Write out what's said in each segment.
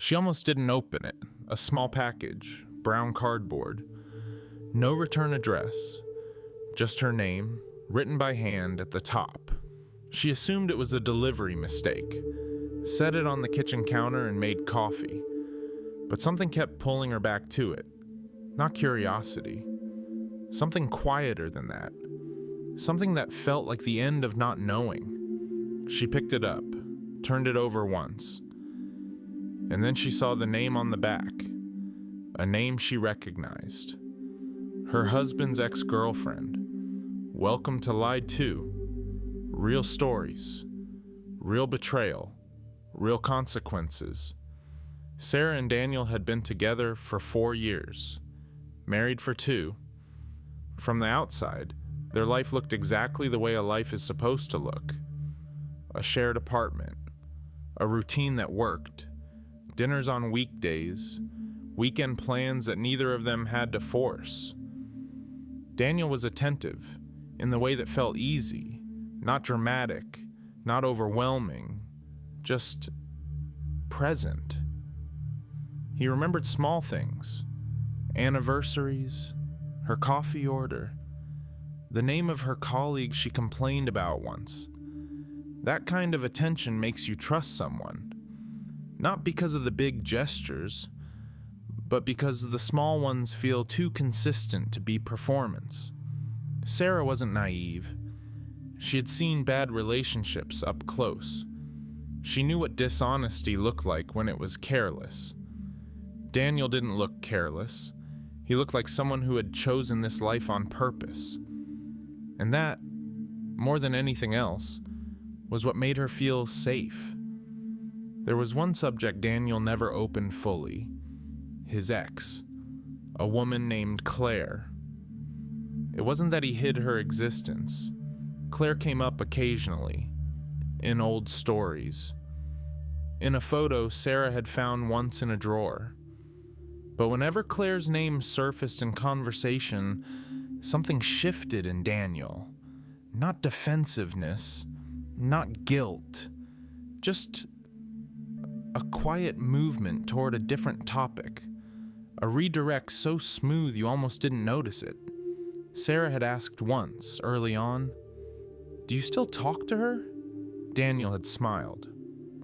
She almost didn't open it. A small package, brown cardboard. No return address, just her name, written by hand at the top. She assumed it was a delivery mistake, set it on the kitchen counter and made coffee. But something kept pulling her back to it. Not curiosity. Something quieter than that. Something that felt like the end of not knowing. She picked it up, turned it over once, and then she saw the name on the back. A name she recognized. Her husband's ex-girlfriend. Welcome to Lied To. Real stories. Real betrayal. Real consequences. Sarah and Daniel had been together for 4 years. Married for 2. From the outside, their life looked exactly the way a life is supposed to look. A shared apartment. A routine that worked. Dinners on weekdays. Weekend plans that neither of them had to force. Daniel was attentive, in the way that felt easy, not dramatic, not overwhelming, just present. He remembered small things, anniversaries, her coffee order, the name of her colleague she complained about once. That kind of attention makes you trust someone, not because of the big gestures, but because the small ones feel too consistent to be performance. Sarah wasn't naive. She had seen bad relationships up close. She knew what dishonesty looked like when it was careless. Daniel didn't look careless. He looked like someone who had chosen this life on purpose. And that, more than anything else, was what made her feel safe. There was one subject Daniel never opened fully. His ex, a woman named Claire. It wasn't that he hid her existence. Claire came up occasionally, in old stories. In a photo Sarah had found once in a drawer. But whenever Claire's name surfaced in conversation, something shifted in Daniel. Not defensiveness, not guilt, just a quiet movement toward a different topic. A redirect so smooth you almost didn't notice it. Sarah had asked once, early on, "Do you still talk to her?" Daniel had smiled.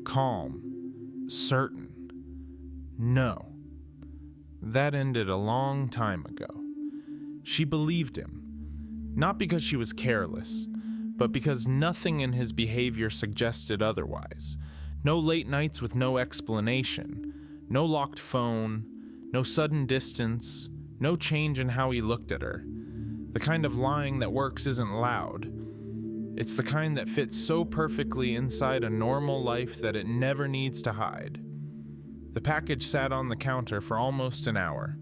Calm. Certain. No. That ended a long time ago. She believed him. Not because she was careless, but because nothing in his behavior suggested otherwise. No late nights with no explanation. No locked phone. No sudden distance, no change in how he looked at her. The kind of lying that works isn't loud. It's the kind that fits so perfectly inside a normal life that it never needs to hide. The package sat on the counter for almost an hour.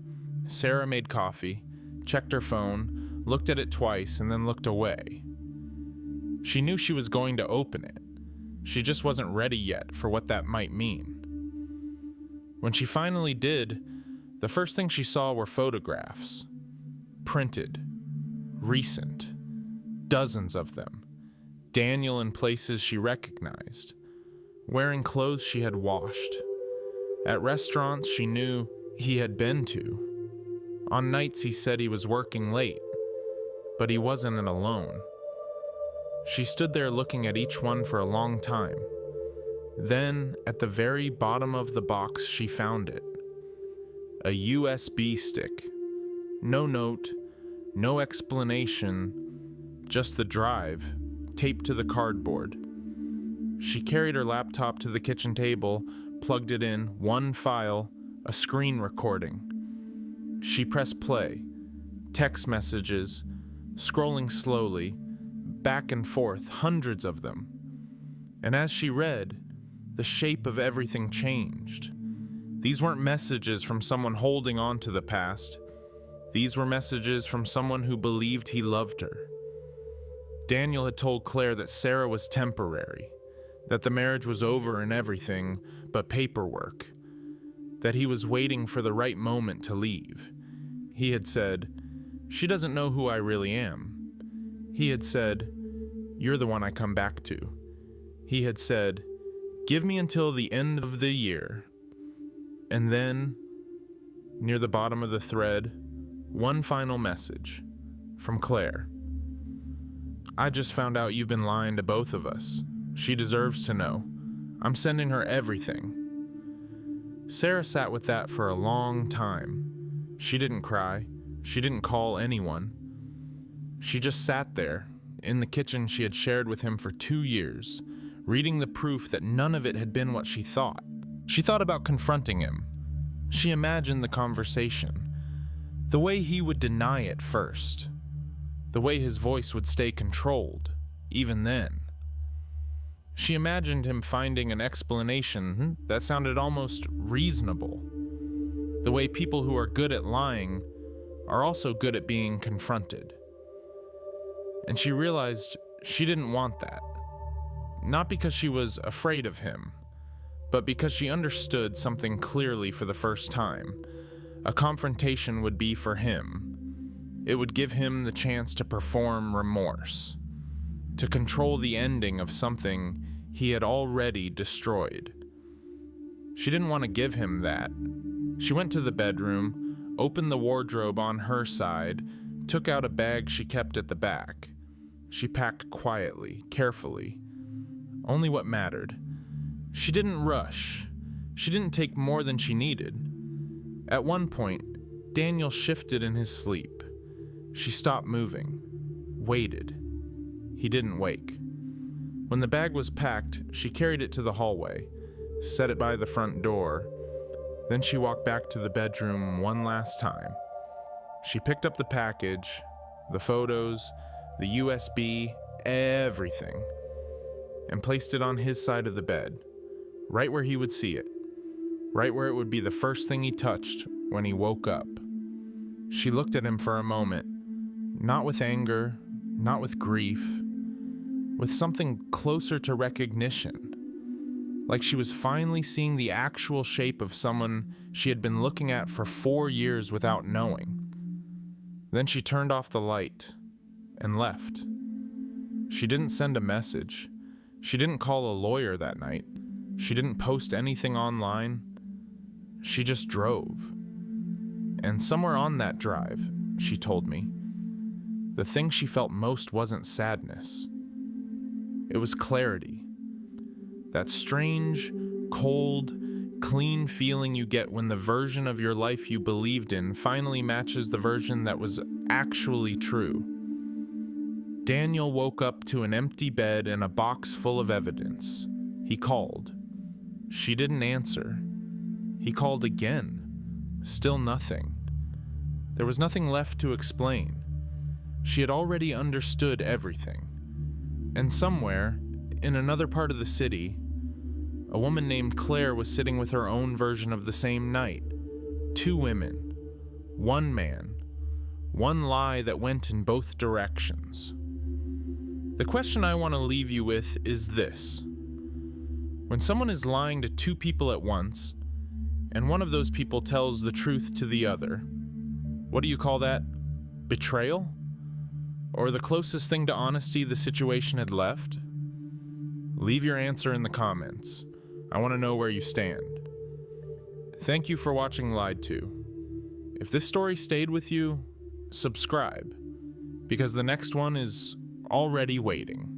Sarah made coffee, checked her phone, looked at it twice, and then looked away. She knew she was going to open it. She just wasn't ready yet for what that might mean. When she finally did, the first thing she saw were photographs. Printed. Recent. Dozens of them. Daniel in places she recognized. Wearing clothes she had washed. At restaurants she knew he had been to. On nights he said he was working late, but he wasn't alone. She stood there looking at each one for a long time. Then, at the very bottom of the box, she found it. A USB stick. No note, no explanation, just the drive, taped to the cardboard. She carried her laptop to the kitchen table, plugged it in, one file, a screen recording. She pressed play, text messages, scrolling slowly, back and forth, hundreds of them. And as she read, the shape of everything changed. These weren't messages from someone holding on to the past. These were messages from someone who believed he loved her. Daniel had told Claire that Sarah was temporary, that the marriage was over and everything but paperwork, that he was waiting for the right moment to leave. He had said, "She doesn't know who I really am." He had said, "You're the one I come back to." He had said, "Give me until the end of the year." And then, near the bottom of the thread, one final message from Claire. I just found out you've been lying to both of us. She deserves to know. I'm sending her everything. Sarah sat with that for a long time. She didn't cry. She didn't call anyone. She just sat there, in the kitchen she had shared with him for 2 years, reading the proof that none of it had been what she thought. She thought about confronting him. She imagined the conversation, the way he would deny it first, the way his voice would stay controlled, even then. She imagined him finding an explanation that sounded almost reasonable, the way people who are good at lying are also good at being confronted. And she realized she didn't want that, not because she was afraid of him, but because she understood something clearly for the first time. A confrontation would be for him. It would give him the chance to perform remorse, to control the ending of something he had already destroyed. She didn't want to give him that. She went to the bedroom, opened the wardrobe on her side, took out a bag she kept at the back. She packed quietly, carefully. Only what mattered. She didn't rush. She didn't take more than she needed. At one point, Daniel shifted in his sleep. She stopped moving, waited. He didn't wake. When the bag was packed, she carried it to the hallway, set it by the front door. Then she walked back to the bedroom one last time. She picked up the package, the photos, the USB, everything, and placed it on his side of the bed, right where he would see it, right where it would be the first thing he touched when he woke up. She looked at him for a moment, not with anger, not with grief, with something closer to recognition, like she was finally seeing the actual shape of someone she had been looking at for 4 years without knowing. Then she turned off the light and left. She didn't send a message. She didn't call a lawyer that night. She didn't post anything online. She just drove. And somewhere on that drive, she told me, the thing she felt most wasn't sadness. It was clarity. That strange, cold, clean feeling you get when the version of your life you believed in finally matches the version that was actually true. Daniel woke up to an empty bed and a box full of evidence. He called. She didn't answer. He called again. Still nothing. There was nothing left to explain. She had already understood everything. And somewhere, in another part of the city, a woman named Claire was sitting with her own version of the same night. 2 women. 1 man. 1 lie that went in both directions. The question I want to leave you with is this. When someone is lying to 2 people at once, and one of those people tells the truth to the other, what do you call that? Betrayal? Or the closest thing to honesty the situation had left? Leave your answer in the comments. I want to know where you stand. Thank you for watching Lied To. If this story stayed with you, subscribe, because the next one is already waiting.